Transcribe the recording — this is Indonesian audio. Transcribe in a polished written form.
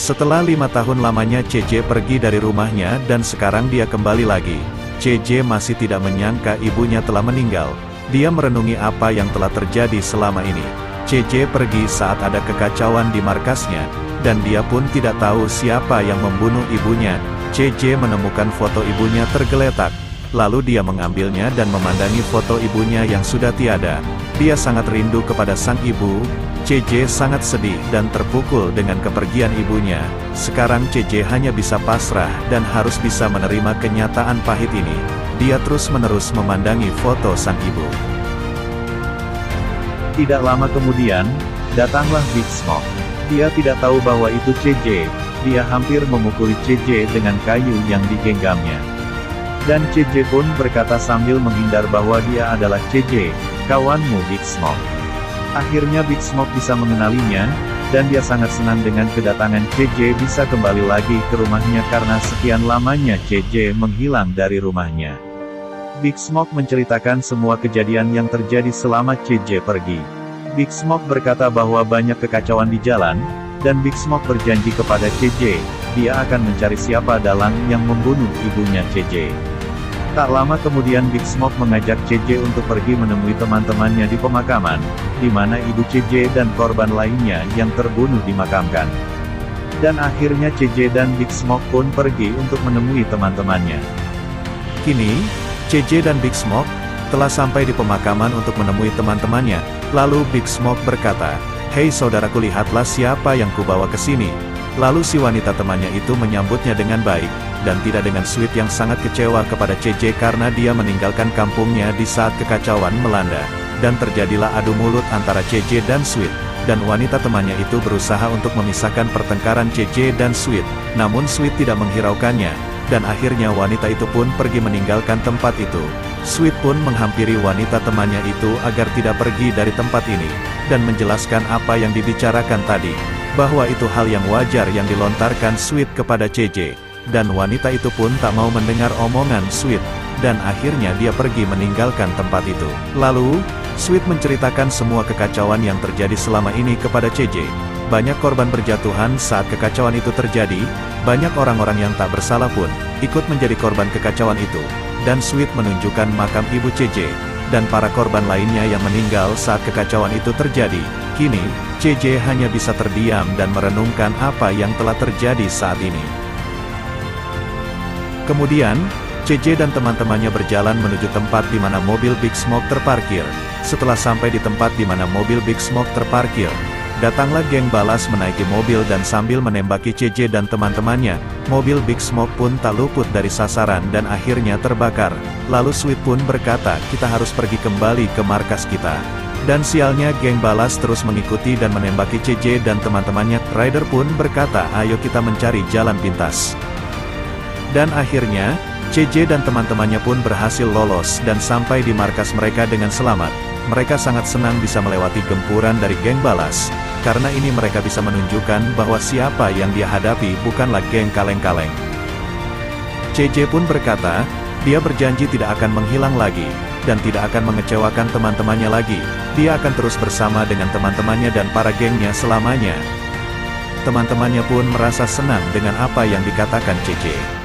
Setelah 5 tahun lamanya CJ pergi dari rumahnya dan sekarang dia kembali lagi. CJ masih tidak menyangka ibunya telah meninggal. Dia merenungi apa yang telah terjadi selama ini. CJ pergi saat ada kekacauan di markasnya, dan dia pun tidak tahu siapa yang membunuh ibunya. CJ menemukan foto ibunya tergeletak. Lalu dia mengambilnya dan memandangi foto ibunya yang sudah tiada. Dia sangat rindu kepada sang ibu. CJ sangat sedih dan terpukul dengan kepergian ibunya. Sekarang CJ hanya bisa pasrah dan harus bisa menerima kenyataan pahit ini. Dia terus-menerus memandangi foto sang ibu. Tidak lama kemudian, datanglah Big Smoke. Dia tidak tahu bahwa itu CJ. Dia hampir memukuli CJ dengan kayu yang digenggamnya. Dan CJ pun berkata sambil menghindar bahwa dia adalah CJ, kawanmu Big Smoke. Akhirnya Big Smoke bisa mengenalinya, dan dia sangat senang dengan kedatangan CJ bisa kembali lagi ke rumahnya karena sekian lamanya CJ menghilang dari rumahnya. Big Smoke menceritakan semua kejadian yang terjadi selama CJ pergi. Big Smoke berkata bahwa banyak kekacauan di jalan, dan Big Smoke berjanji kepada CJ, dia akan mencari siapa dalang yang membunuh ibunya CJ. Tak lama kemudian Big Smoke mengajak CJ untuk pergi menemui teman-temannya di pemakaman, di mana ibu CJ dan korban lainnya yang terbunuh dimakamkan. Dan akhirnya CJ dan Big Smoke pun pergi untuk menemui teman-temannya. Kini, CJ dan Big Smoke telah sampai di pemakaman untuk menemui teman-temannya. Lalu Big Smoke berkata, "Hei saudaraku, lihatlah siapa yang kubawa ke sini." Lalu si wanita temannya itu menyambutnya dengan baik, dan tidak dengan Sweet yang sangat kecewa kepada CJ karena dia meninggalkan kampungnya di saat kekacauan melanda. Dan terjadilah adu mulut antara CJ dan Sweet, dan wanita temannya itu berusaha untuk memisahkan pertengkaran CJ dan Sweet, namun Sweet tidak menghiraukannya, dan akhirnya wanita itu pun pergi meninggalkan tempat itu. Sweet pun menghampiri wanita temannya itu agar tidak pergi dari tempat ini, dan menjelaskan apa yang dibicarakan tadi, bahwa itu hal yang wajar yang dilontarkan Sweet kepada CJ, dan wanita itu pun tak mau mendengar omongan Sweet, dan akhirnya dia pergi meninggalkan tempat itu. Lalu, Sweet menceritakan semua kekacauan yang terjadi selama ini kepada CJ. Banyak korban berjatuhan saat kekacauan itu terjadi, banyak orang-orang yang tak bersalah pun ikut menjadi korban kekacauan itu, dan Sweet menunjukkan makam ibu CJ, dan para korban lainnya yang meninggal saat kekacauan itu terjadi. Kini, CJ hanya bisa terdiam dan merenungkan apa yang telah terjadi saat ini. Kemudian, CJ dan teman-temannya berjalan menuju tempat di mana mobil Big Smoke terparkir. Setelah sampai di tempat di mana mobil Big Smoke terparkir, datanglah geng balas menaiki mobil dan sambil menembaki CJ dan teman-temannya. Mobil Big Smoke pun tak luput dari sasaran dan akhirnya terbakar. Lalu Sweet pun berkata, "Kita harus pergi kembali ke markas kita." Dan sialnya geng balas terus mengikuti dan menembaki CJ dan teman-temannya. Ryder pun berkata, "Ayo kita mencari jalan pintas." Dan akhirnya, CJ dan teman-temannya pun berhasil lolos dan sampai di markas mereka dengan selamat. Mereka sangat senang bisa melewati gempuran dari geng balas, karena ini mereka bisa menunjukkan bahwa siapa yang dia hadapi bukanlah geng kaleng-kaleng. CJ pun berkata, dia berjanji tidak akan menghilang lagi, dan tidak akan mengecewakan teman-temannya lagi. Dia akan terus bersama dengan teman-temannya dan para gengnya selamanya. Teman-temannya pun merasa senang dengan apa yang dikatakan CJ.